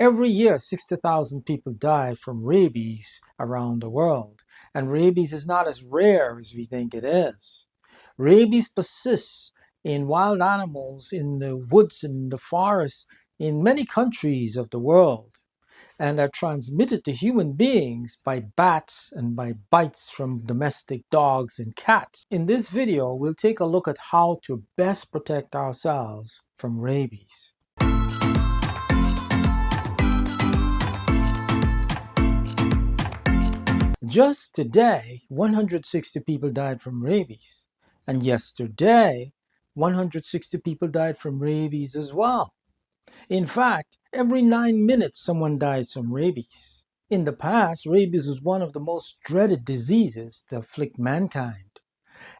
Every year, 60,000 people die from rabies around the world, and rabies is not as rare as we think it is. Rabies persists in wild animals in the woods and the forests in many countries of the world, and are transmitted to human beings by bats and by bites from domestic dogs and cats. In this video, we'll take a look at how to best protect ourselves from rabies. Just today, 160 people died from rabies. And yesterday, 160 people died from rabies as well. In fact, every 9 minutes someone dies from rabies. In the past, rabies was one of the most dreaded diseases to afflict mankind,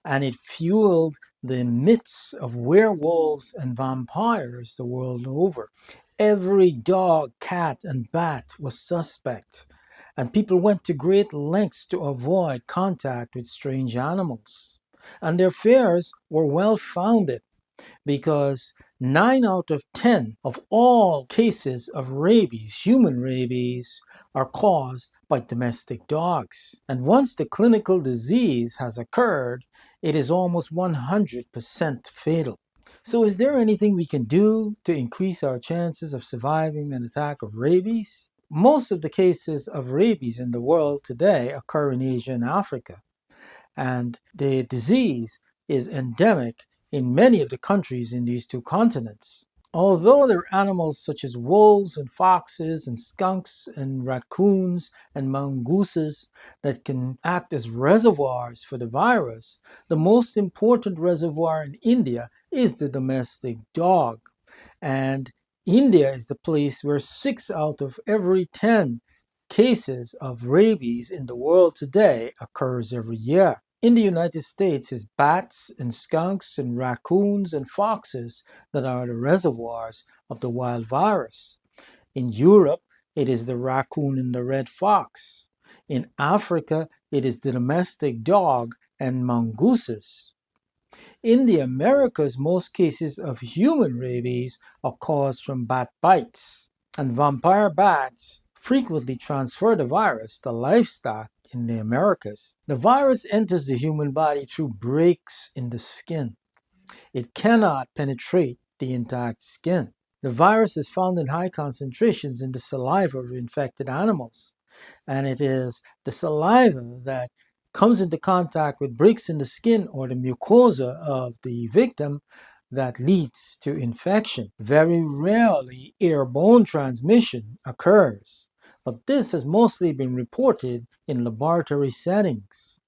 and it fueled the myths of werewolves and vampires the world over. Every dog, cat, and bat was suspect, and people went to great lengths to avoid contact with strange animals. And their fears were well founded, because 9 out of 10 of all cases of rabies, human rabies, are caused by domestic dogs. And once the clinical disease has occurred, it is almost 100% fatal. So is there anything we can do to increase our chances of surviving an attack of rabies? Most of the cases of rabies in the world today occur in Asia and Africa, and the disease is endemic in many of the countries in these two continents. Although there are animals such as wolves and foxes and skunks and raccoons and mongooses that can act as reservoirs for the virus, the most important reservoir in India is the domestic dog. And India is the place where 6 out of every 10 cases of rabies in the world today occurs every year. In the United States, it's bats and skunks and raccoons and foxes that are the reservoirs of the wild virus. In Europe, it is the raccoon and the red fox. In Africa, it is the domestic dog and mongooses. In the Americas, most cases of human rabies are caused from bat bites, and vampire bats frequently transfer the virus to livestock in the Americas. The virus enters the human body through breaks in the skin. It cannot penetrate the intact skin. The virus is found in high concentrations in the saliva of infected animals, and it is the saliva that comes into contact with breaks in the skin or the mucosa of the victim that leads to infection. Very rarely airborne transmission occurs, but this has mostly been reported in laboratory settings.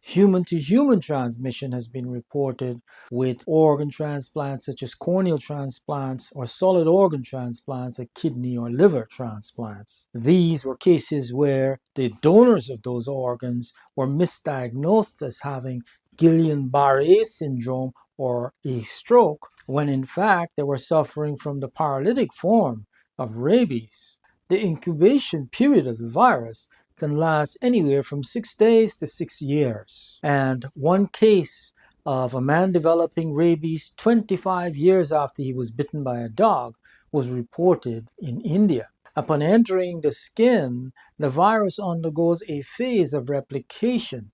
Human-to-human transmission has been reported with organ transplants such as corneal transplants or solid organ transplants like kidney or liver transplants. These were cases where the donors of those organs were misdiagnosed as having Guillain-Barre Syndrome or a stroke, when in fact they were suffering from the paralytic form of rabies. The incubation period of the virus can last anywhere from 6 days to 6 years. And one case of a man developing rabies 25 years after he was bitten by a dog was reported in India. Upon entering the skin, the virus undergoes a phase of replication.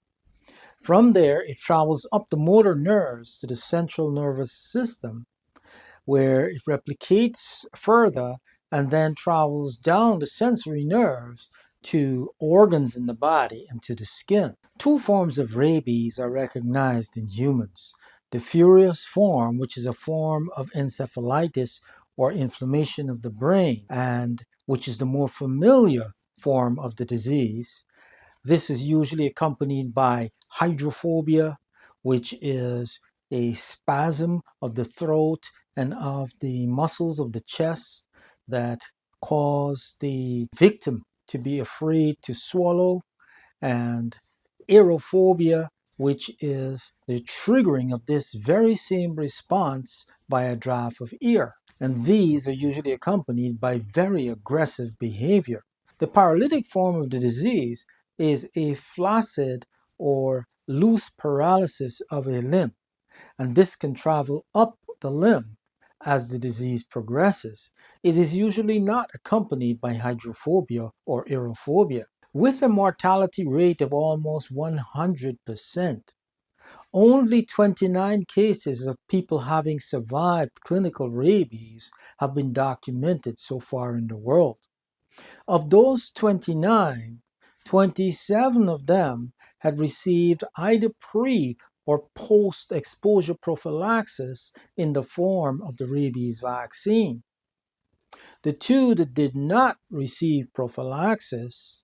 From there, it travels up the motor nerves to the central nervous system, where it replicates further and then travels down the sensory nerves to organs in the body and to the skin. 2 forms of rabies are recognized in humans. The furious form, which is a form of encephalitis or inflammation of the brain, and which is the more familiar form of the disease. This is usually accompanied by hydrophobia, which is a spasm of the throat and of the muscles of the chest that cause the victim to be afraid to swallow, and aerophobia, which is the triggering of this very same response by a draft of air. And these are usually accompanied by very aggressive behavior. The paralytic form of the disease is a flaccid or loose paralysis of a limb, and this can travel up the limb as the disease progresses, it is usually not accompanied by hydrophobia or aerophobia. With a mortality rate of almost 100%, only 29 cases of people having survived clinical rabies have been documented so far in the world. Of those 29, 27 of them had received either pre or post exposure prophylaxis in the form of the rabies vaccine. The two that did not receive prophylaxis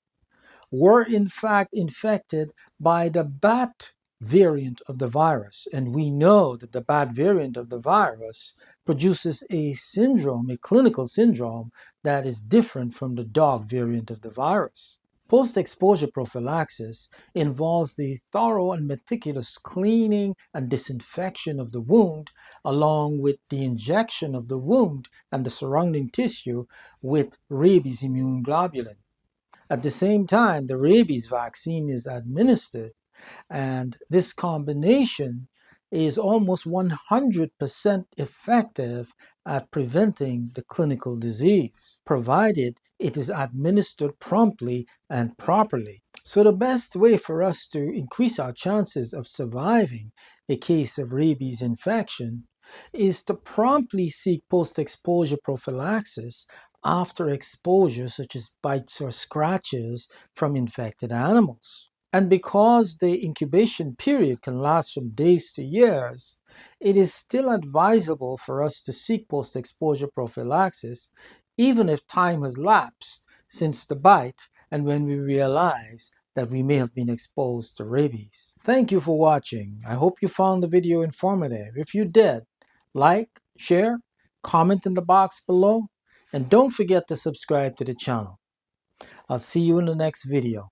were in fact infected by the bat variant of the virus. And we know that the bat variant of the virus produces a syndrome, a clinical syndrome, that is different from the dog variant of the virus. Post-exposure prophylaxis involves the thorough and meticulous cleaning and disinfection of the wound, along with the injection of the wound and the surrounding tissue with rabies immune globulin. At the same time, the rabies vaccine is administered, and this combination is almost 100% effective at preventing the clinical disease, provided it is administered promptly and properly. So the best way for us to increase our chances of surviving a case of rabies infection is to promptly seek post-exposure prophylaxis after exposure, such as bites or scratches from infected animals. And because the incubation period can last from days to years, it is still advisable for us to seek post-exposure prophylaxis even if time has lapsed since the bite and when we realize that we may have been exposed to rabies. Thank you for watching. I hope you found the video informative. If you did, like, share, comment in the box below, and don't forget to subscribe to the channel. I'll see you in the next video.